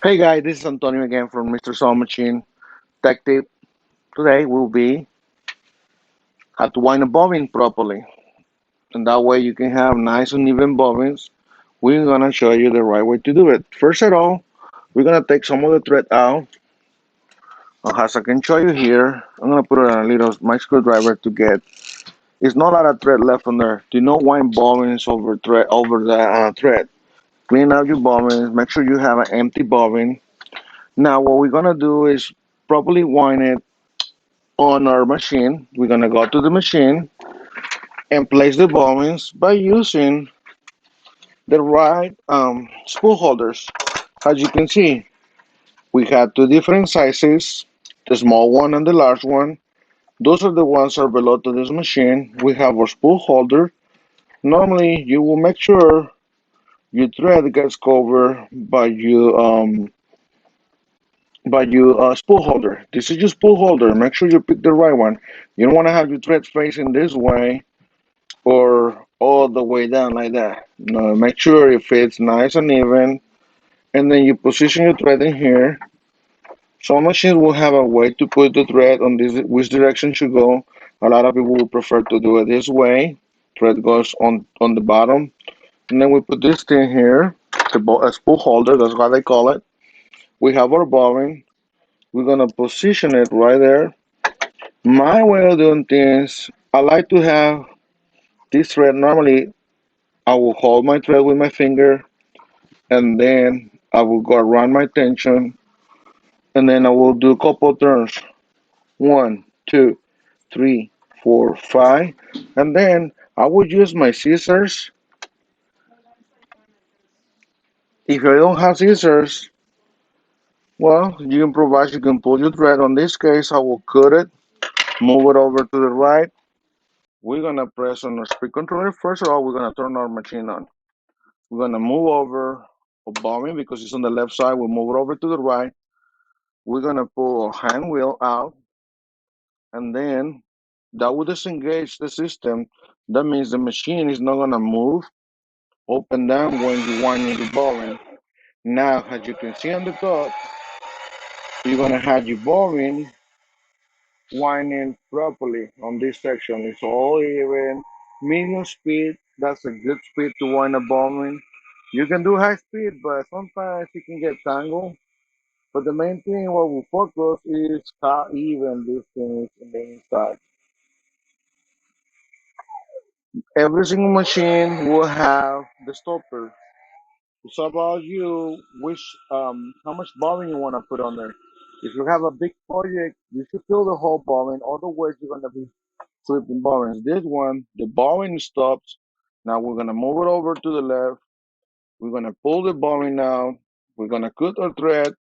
Hey guys, this is Antonio again from Mr. Saw Machine Tech Tip. Today will be how to wind a bobbin properly, and that way you can have nice and even bobbins. We're gonna show you the right way to do it. First of all, we're gonna take some of the thread out. As I can show you here, I'm gonna put a little my screwdriver to get. It's not a lot of thread left on there. Do not wind bobbins over the thread. Clean out your bobbins. Make sure you have an empty bobbin. Now, what we're gonna do is properly wind it on our machine. We're gonna go to the machine and place the bobbins by using the right spool holders. As you can see, we have two different sizes, the small one and the large one. Those are the ones that are below to this machine. We have our spool holder. Normally, you will make sure your thread gets covered by your spool holder. This is your spool holder. Make sure you pick the right one. You don't want to have your thread facing this way or all the way down like that. No, make sure it fits nice and even, and then you position your thread in here. Some machines will have a way to put the thread on this which direction should go. A lot of people will prefer to do it this way. Thread goes on the bottom, and then we put this thing here, a spool holder. That's what they call it. We have our bobbin. We're gonna position it right there. My way of doing things, I like to have this thread. Normally, I will hold my thread with my finger and then I will go around my tension and then I will do a couple turns. One, two, three, four, five. And then I will use my scissors. If you don't have scissors, well, you can provide, you can pull your thread. On this case, I will cut it, move it over to the right. We're gonna press on our speed controller. First of all, we're gonna turn our machine on. We're gonna move over a bobbin because it's on the left side. We'll move it over to the right. We're gonna pull a hand wheel out and then that will disengage the system. That means the machine is not gonna move up and down when you wind the bobbin. Now, as you can see on the top, you're gonna have your bobbin winding properly on this section. It's all even, medium speed. That's a good speed to wind a bobbin. You can do high speed, but sometimes you can get tangled. But the main thing what we focus is how even this thing is in the inside. Every single machine will have the stopper. It's about you which how much bobbin you want to put on there. If you have a big project, you should fill the whole bobbin. Otherwise, you're gonna be flipping bobbins. This one, the bobbin stops. Now we're gonna move it over to the left. We're gonna pull the bobbin out. We're gonna cut our thread,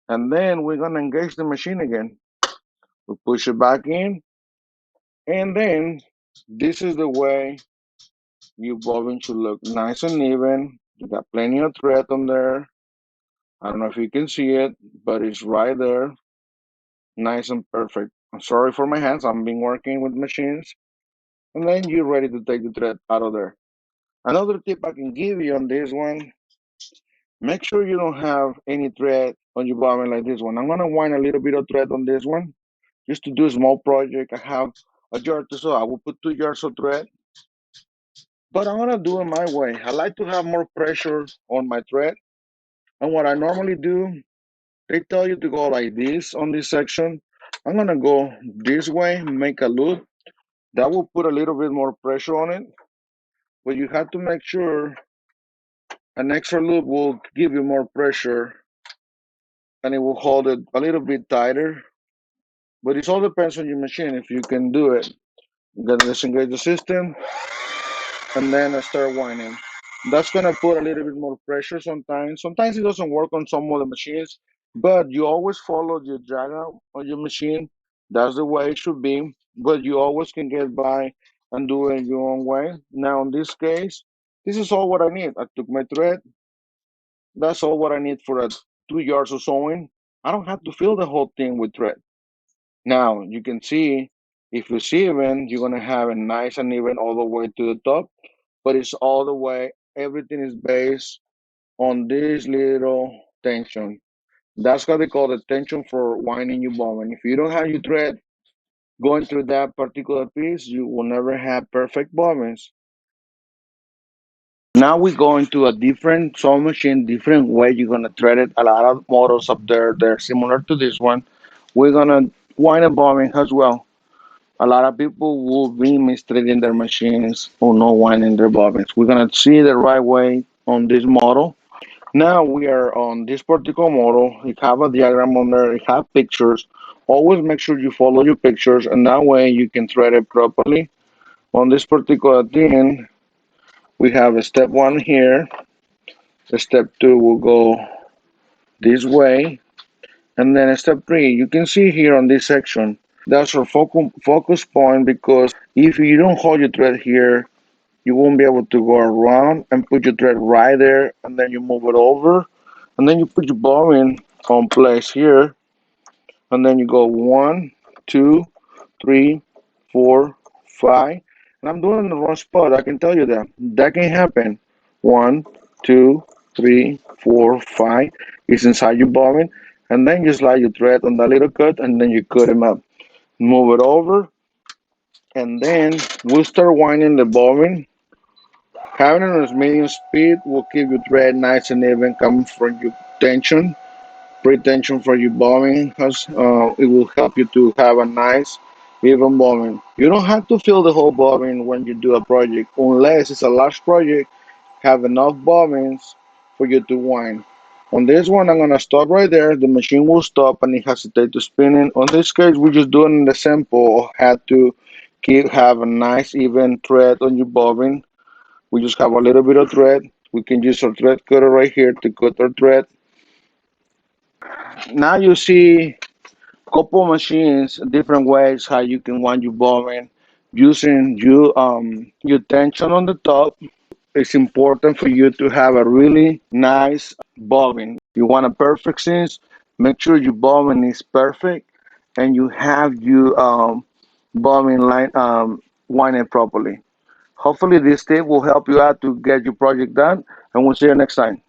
and then we're gonna engage the machine again. We push it back in, and then this is the way your bobbin should look nice and even. You got plenty of thread on there. I don't know if you can see it, but it's right there, nice and perfect. I'm sorry for my hands. I've been working with machines. And then you're ready to take the thread out of there. Another tip I can give you on this one, make sure you don't have any thread on your bobbin like this one. I'm gonna wind a little bit of thread on this one just to do a small project. I have a yard or so. I will put 2 yards of thread, but I'm gonna do it my way. I like to have more pressure on my thread. And what I normally do, they tell you to go like this on this section. I'm gonna go this way, make a loop. That will put a little bit more pressure on it, but you have to make sure an extra loop will give you more pressure and it will hold it a little bit tighter. But it all depends on your machine if you can do it. You gotta disengage the system and then start winding. That's gonna put a little bit more pressure sometimes. Sometimes it doesn't work on some of the machines, but you always follow your diagram on your machine. That's the way it should be. But you always can get by and do it your own way. Now in this case, this is all what I need. I took my thread. That's all what I need for a 2 yards of sewing. I don't have to fill the whole thing with thread. Now you can see if you see even, you're gonna have it nice and even all the way to the top, but it's all the way, everything is based on this little tension. That's what they call the tension for winding your bobbin. If you don't have your thread going through that particular piece, you will never have perfect bobbins. Now we go into a different sewing machine, different way you're gonna thread it. A lot of models up there, they're similar to this one. We're gonna wind a bobbin as well. A lot of people will be mistreating their machines or not winding their bobbins. We're gonna see the right way on this model. Now we are on this particular model. You have a diagram on there, you have pictures. Always make sure you follow your pictures and that way you can thread it properly. On this particular thing, we have a step one here. The step two will go this way. And then step three, you can see here on this section, that's our focus point because if you don't hold your thread here, you won't be able to go around and put your thread right there and then you move it over and then you put your bobbin on place here and then you go one, two, three, four, five. And I'm doing it in the wrong spot. I can tell you that. That can happen. One, two, three, four, five. It's inside your bobbin. And then you slide your thread on that little cut and then you cut them up. Move it over. And then we'll start winding the bobbin. Having it on its medium speed will keep your thread nice and even coming from your tension. Pre-tension for your bobbin has it will help you to have a nice even bobbin. You don't have to fill the whole bobbin when you do a project unless it's a large project. Have enough bobbins for you to wind. On this one, I'm gonna stop right there. The machine will stop and it hesitate to spinning. On this case, we're just doing the simple. Had to have a nice even thread on your bobbin. We just have a little bit of thread. We can use our thread cutter right here to cut our thread. Now you see couple machines, different ways how you can wind your bobbin using your tension on the top. It's important for you to have a really nice bobbin. You want a perfect cinch, make sure your bobbin is perfect and you have your bobbin line winded properly. Hopefully this tip will help you out to get your project done and we'll see you next time.